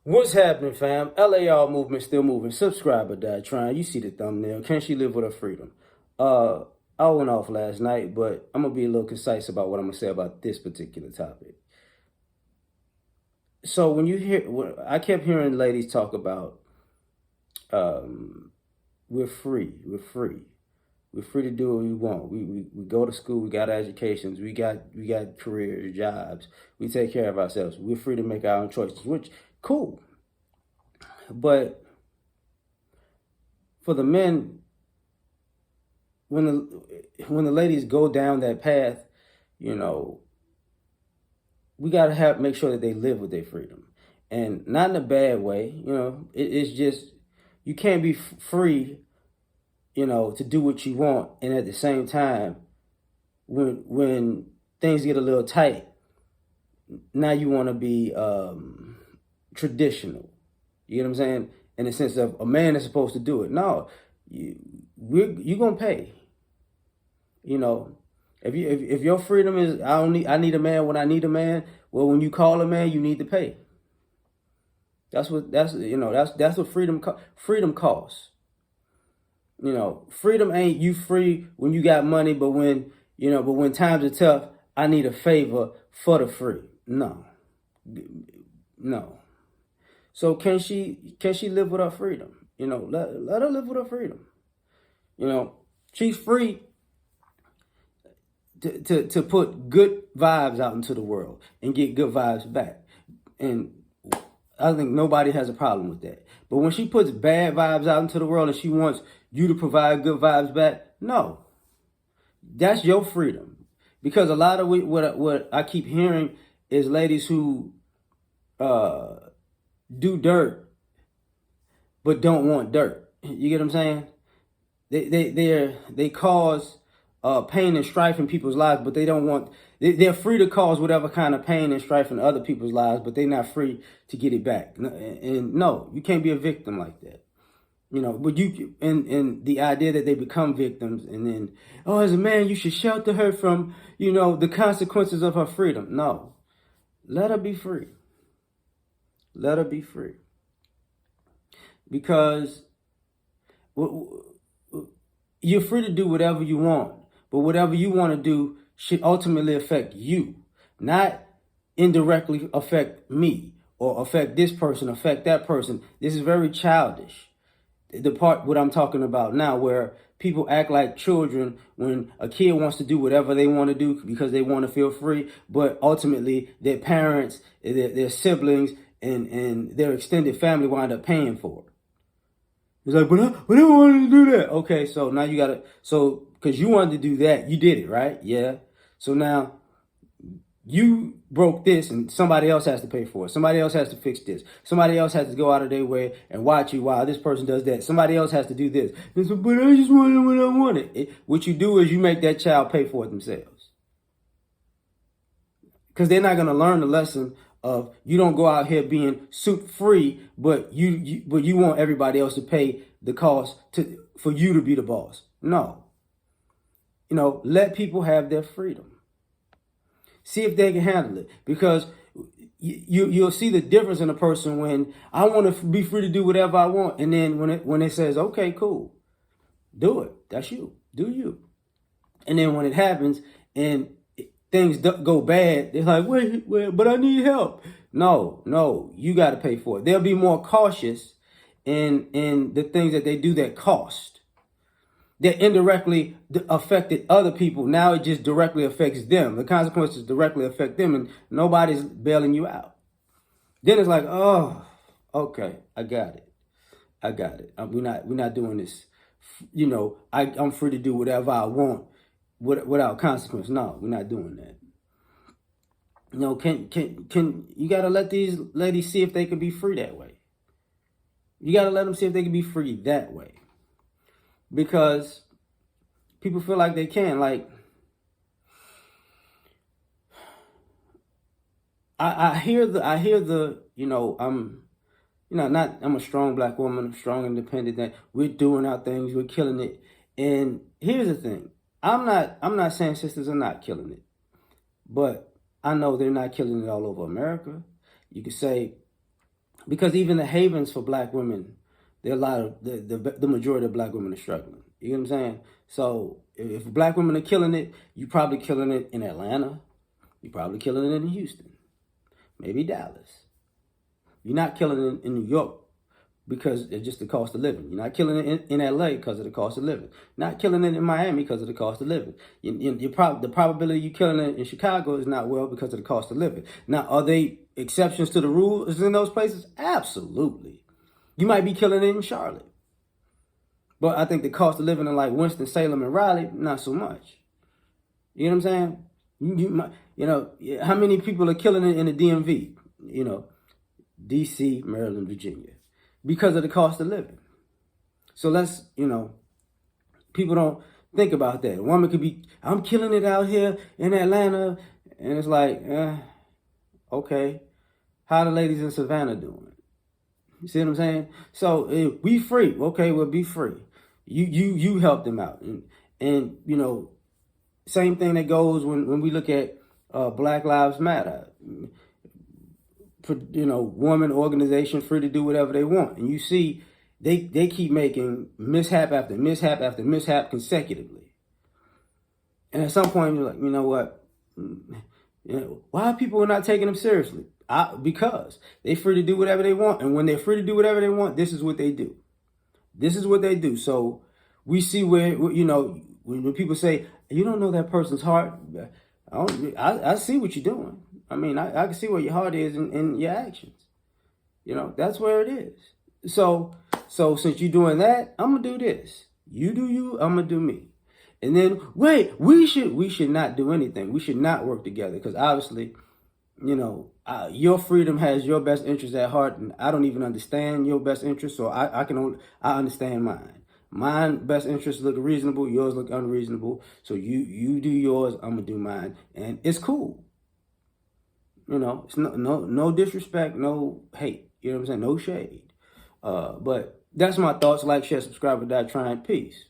What's happening, fam? L.A.R. movement still moving. Subscribe or die trying. You see the thumbnail. Can she live with her freedom? Uh, I went off last night, but I'm gonna be a little concise about what I'm gonna say about this particular topic. So when you hear, I kept hearing ladies talk about, um, we're free, we're free to do what we want. We go to school, we got educations, we got careers, jobs, we take care of ourselves. We're free to make our own choices, which cool. But for the men, when the ladies go down that path, you know, we gotta have make sure that they live with their freedom, and not in a bad way. It's just you can't be free, to do what you want, and at the same time, when things get a little tight, now you want to be traditional. You know what I'm saying? In the sense of a man is supposed to do it. No, you're gonna pay. You know, if your freedom is I need a man when I need a man. Well, when you call a man, you need to pay. That's what freedom costs. Freedom ain't you free when you got money, but when times are tough, I need a favor for the free. No, no. So can she live with her freedom? Let her live with her freedom. She's free to put good vibes out into the world and get good vibes back. And I think nobody has a problem with that. But when she puts bad vibes out into the world and she wants you to provide good vibes back, no, that's your freedom. Because a lot of what I keep hearing is ladies who uh, do dirt but don't want dirt. You get what I'm saying? They cause pain and strife in people's lives, but they don't want. They're free to cause whatever kind of pain and strife in other people's lives, but they're not free to get it back. And no, you can't be a victim like that. But and the idea that they become victims, and then, oh, as a man, you should shelter her from the consequences of her freedom. No, let her be free. Let her be free, because you're free to do whatever you want, but whatever you want to do should ultimately affect you, not indirectly affect me or affect this person, affect that person. This is very childish. The part what I'm talking about now, where people act like children when a kid wants to do whatever they want to do because they want to feel free, but ultimately their parents, their siblings, and their extended family wind up paying for it. He's like, but I don't want to do that. Okay, so now you gotta, so because you wanted to do that, you did it, right? Yeah. So now you broke this, and somebody else has to pay for it. Somebody else has to fix this. Somebody else has to go out of their way and watch you while this person does that. Somebody else has to do this. And so, but I just wanted what I wanted. What you do is you make that child pay for it themselves, because they're not gonna learn the lesson of you don't go out here being soup free, but you want everybody else to pay the cost for you to be the boss. No, let people have their freedom. See if they can handle it, because you'll see the difference in a person when I want to be free to do whatever I want, and then when it says okay, cool, do it. That's you. Do you? And then when it happens and things go bad, they're like, wait, but I need help. No, you got to pay for it. They'll be more cautious in the things that they do that cost. That indirectly affected other people. Now it just directly affects them. The consequences directly affect them, and nobody's bailing you out. Then it's like, oh, okay, I got it. We're not doing this. I'm free to do whatever I want without consequence. No, we're not doing that. Can you gotta let these ladies see if they can be free that way. You gotta let them see if they can be free that way, because people feel like they can. Like I hear the I'm a strong black woman, strong independent, that we're doing our things, we're killing it. And here's the thing. I'm not saying sisters are not killing it, but I know they're not killing it all over America. You could say Because even the havens for black women, there are a lot of the majority of black women are struggling. You know what I'm saying? So if black women are killing it, you're probably killing it in Atlanta. You're probably killing it in Houston, maybe Dallas. You're not killing it in New York because it's just the cost of living. You're not killing it in L.A. because of the cost of living. You're not killing it in Miami because of the cost of living. The probability you killing it in Chicago is not well because of the cost of living. Now, are they exceptions to the rules in those places? Absolutely. You might be killing it in Charlotte. But I think the cost of living in like Winston-Salem and Raleigh, not so much. You know what I'm saying? How many people are killing it in the DMV? D.C., Maryland, Virginia, because of the cost of living. So people don't think about that. A woman could be, I'm killing it out here in Atlanta, and it's like, okay, how the ladies in Savannah doing? You see what I'm saying? So we free, okay, well, be free. You help them out, and same thing that goes when we look at Black Lives Matter. Woman organization free to do whatever they want, and you see they keep making mishap after mishap after mishap consecutively, and at some point you're like, you know what? Why are people not taking them seriously? Because they're free to do whatever they want, and when they're free to do whatever they want, this is what they do. This is what they do. So we see where when people say you don't know that person's heart, I see what you're doing. I mean, I can see where your heart is in your actions. That's where it is. So since you're doing that, I'm gonna do this. You do you, I'm gonna do me. And then wait, we should not do anything. We should not work together because obviously, your freedom has your best interest at heart, and I don't even understand your best interest, so I understand mine. Mine best interests look reasonable, yours look unreasonable. So you do yours, I'm gonna do mine, and it's cool. It's no disrespect, no hate. You know what I'm saying? No shade. But that's my thoughts. Like, share, subscribe, or die trying. Peace.